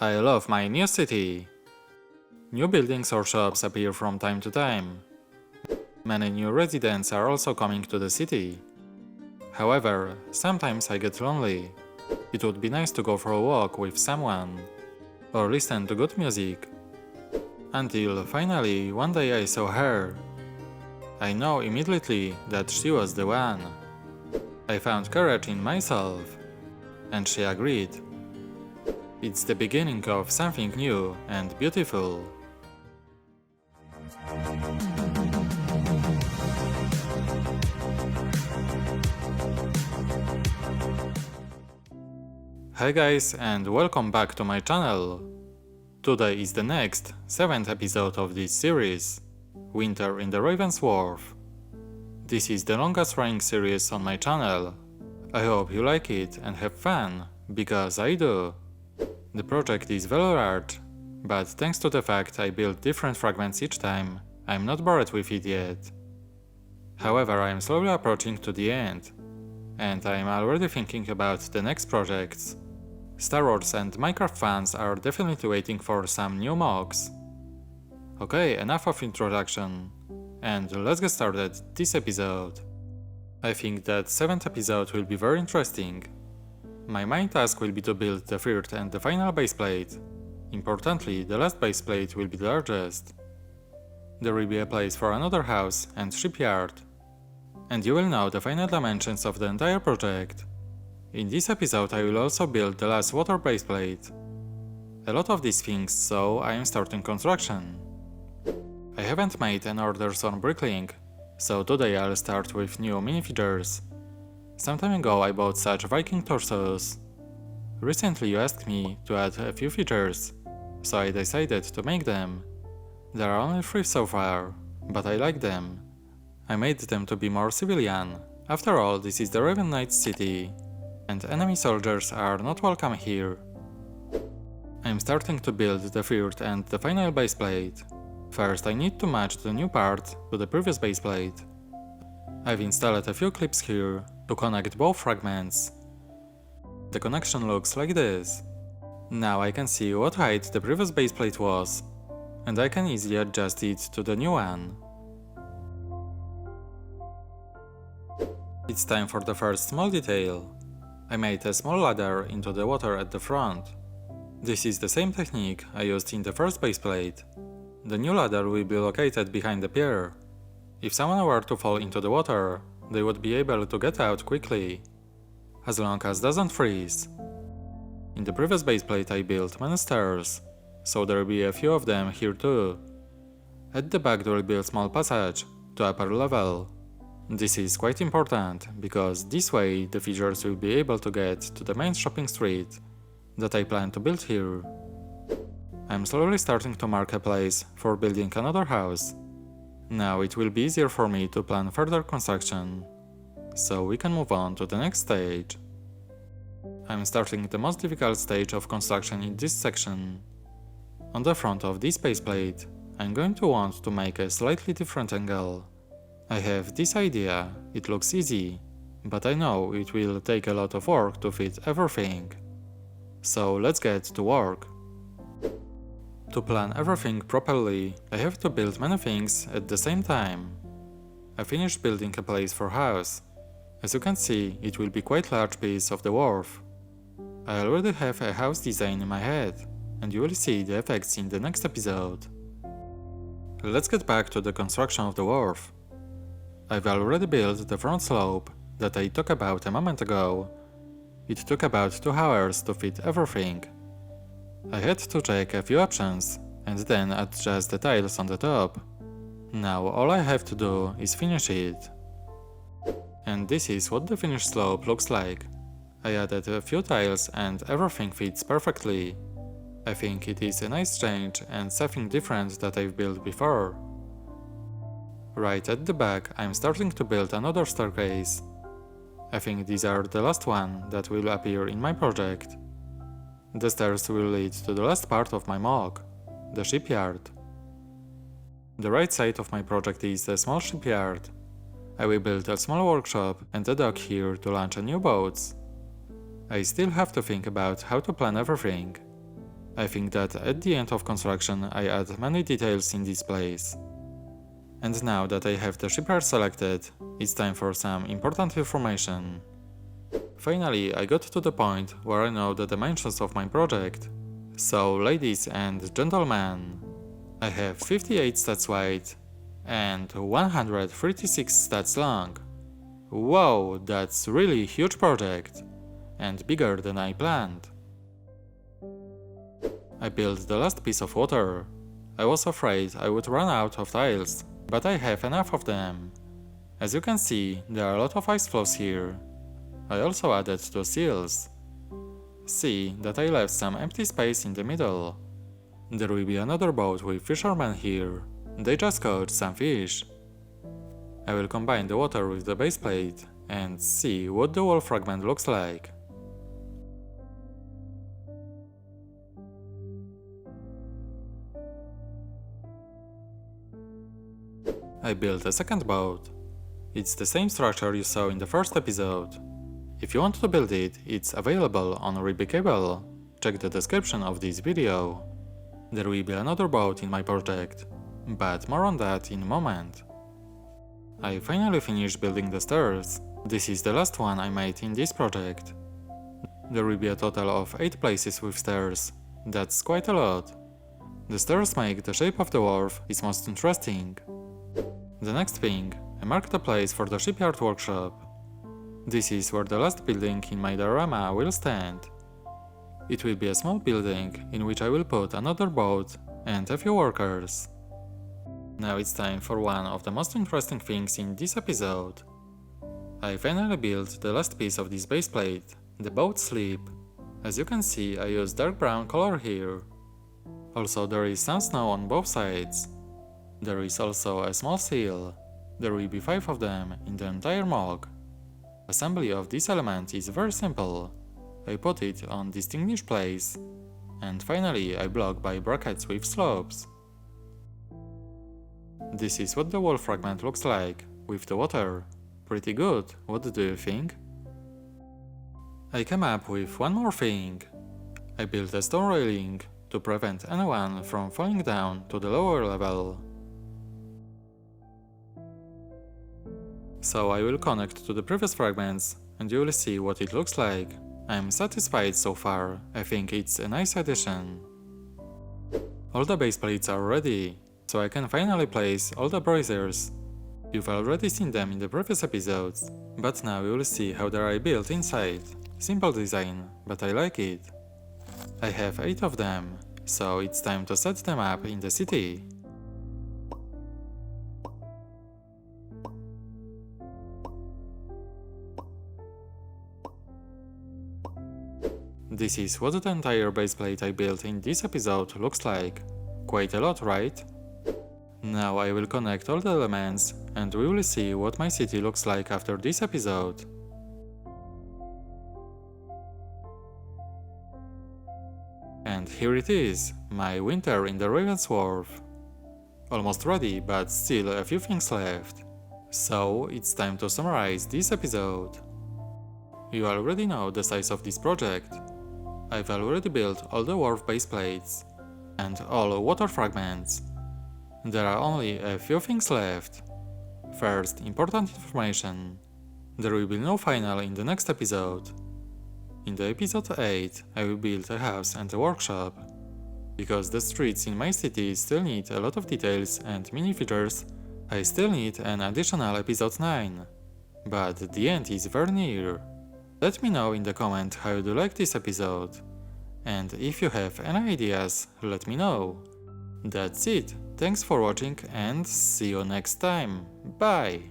I love my new city. New buildings or shops appear from time to time. Many new residents are also coming to the city. However, sometimes I get lonely. It would be nice to go for a walk with someone, or listen to good music. Until finally, one day I saw her. I know immediately that she was the one. I found courage in myself, and she agreed. It's the beginning of something new and beautiful. Hi guys, and welcome back to my channel. Today is the next, 7th episode of this series, Winter in the Raven's Wharf. This is the longest running series on my channel. I hope you like it and have fun, because I do. The project is very large, but thanks to the fact I build different fragments each time, I'm not bored with it yet. However, I am slowly approaching to the end, and I am already thinking about the next projects. Star Wars and Minecraft fans are definitely waiting for some new MOCs. Okay, enough of introduction, and let's get started this episode. I think that 7th episode will be very interesting. My main task will be to build the 3rd and the final baseplate. Importantly, the last baseplate will be the largest. There will be a place for another house and shipyard. And you will know the final dimensions of the entire project. In this episode I will also build the last water baseplate. A lot of these things, so I am starting construction. I haven't made any orders on Bricklink, so today I'll start with new minifigures. Some time ago I bought such Viking torsos. Recently you asked me to add a few features, so I decided to make them. There are only 3 so far, but I like them. I made them to be more civilian. After all, this is the Raven Knight's city, and enemy soldiers are not welcome here. I'm starting to build the 3rd and the final baseplate. First I need to match the new part to the previous baseplate. I've installed a few clips here to connect both fragments. The connection looks like this. Now I can see what height the previous baseplate was, and I can easily adjust it to the new one. It's time for the first small detail. I made a small ladder into the water at the front. This is the same technique I used in the first baseplate. The new ladder will be located behind the pier. If someone were to fall into the water, they would be able to get out quickly, as long as doesn't freeze. In the previous baseplate I built many stairs, so there will be a few of them here too. At the back there will be a small passage to upper level. This is quite important, because this way the villagers will be able to get to the main shopping street that I plan to build here. I'm slowly starting to mark a place for building another house. Now it will be easier for me to plan further construction, so we can move on to the next stage. I'm starting the most difficult stage of construction in this section. On the front of this baseplate, I'm going to want to make a slightly different angle. I have this idea, it looks easy, but I know it will take a lot of work to fit everything. So let's get to work. To plan everything properly, I have to build many things at the same time. I finished building a place for house. As you can see, it will be quite large piece of the wharf. I already have a house design in my head, and you will see the effects in the next episode. Let's get back to the construction of the wharf. I've already built the front slope that I talked about a moment ago. It took about 2 hours to fit everything. I had to check a few options and then adjust the tiles on the top. Now all I have to do is finish it. And this is what the finished slope looks like. I added a few tiles and everything fits perfectly. I think it is a nice change and something different that I've built before. Right at the back I'm starting to build another staircase. I think these are the last one that will appear in my project. The stairs will lead to the last part of my MOC, the shipyard. The right side of my project is a small shipyard. I will build a small workshop and a dock here to launch a new boats. I still have to think about how to plan everything. I think that at the end of construction I add many details in this place. And now that I have the shipyard selected, it's time for some important information. Finally, I got to the point where I know the dimensions of my project. So, ladies and gentlemen, I have 58 stats wide and 136 stats long. Wow, that's really huge project, and bigger than I planned. I built the last piece of water. I was afraid I would run out of tiles, but I have enough of them. As you can see, there are a lot of ice floes here. I also added 2 seals. See that I left some empty space in the middle. There will be another boat with fishermen here. They just caught some fish. I will combine the water with the baseplate and see what the wall fragment looks like. I built a second boat. It's the same structure you saw in the first episode. If you want to build it, it's available on Rebrickable. Check the description of this video. There will be another boat in my project, but more on that in a moment. I finally finished building the stairs. This is the last one I made in this project. There will be a total of 8 places with stairs. That's quite a lot. The stairs make the shape of the wharf is most interesting. The next thing, I marked a place for the shipyard workshop. This is where the last building in my diorama will stand. It will be a small building in which I will put another boat and a few workers. Now it's time for one of the most interesting things in this episode. I finally built the last piece of this baseplate, the boatslip. As you can see, I used dark brown color here. Also, there is some snow on both sides. There is also a small seal. There will be 5 of them in the entire MOC. Assembly of this element is very simple. I put it on distinguished place. And finally I block by brackets with slopes. This is what the wall fragment looks like, with the water. Pretty good, what do you think? I came up with one more thing. I built a stone railing to prevent anyone from falling down to the lower level. So I will connect to the previous fragments and you will see what it looks like. I'm satisfied so far, I think it's a nice addition. All the base plates are ready, so I can finally place all the braziers. You've already seen them in the previous episodes, but now you will see how they are built inside. Simple design, but I like it. I have 8 of them, so it's time to set them up in the city. This is what the entire baseplate I built in this episode looks like. Quite a lot, right? Now I will connect all the elements and we will see what my city looks like after this episode. And here it is, my winter in the Raven's Wharf. Almost ready, but still a few things left. So it's time to summarize this episode. You already know the size of this project. I've already built all the wharf base plates and all water fragments. There are only a few things left. First, important information. There will be no final in the next episode. In the episode 8, I will build a house and a workshop. Because the streets in my city still need a lot of details and minifigures, I still need an additional episode 9. But the end is very near. Let me know in the comment how you like this episode. And if you have any ideas, let me know. That's it. Thanks for watching and see you next time. Bye!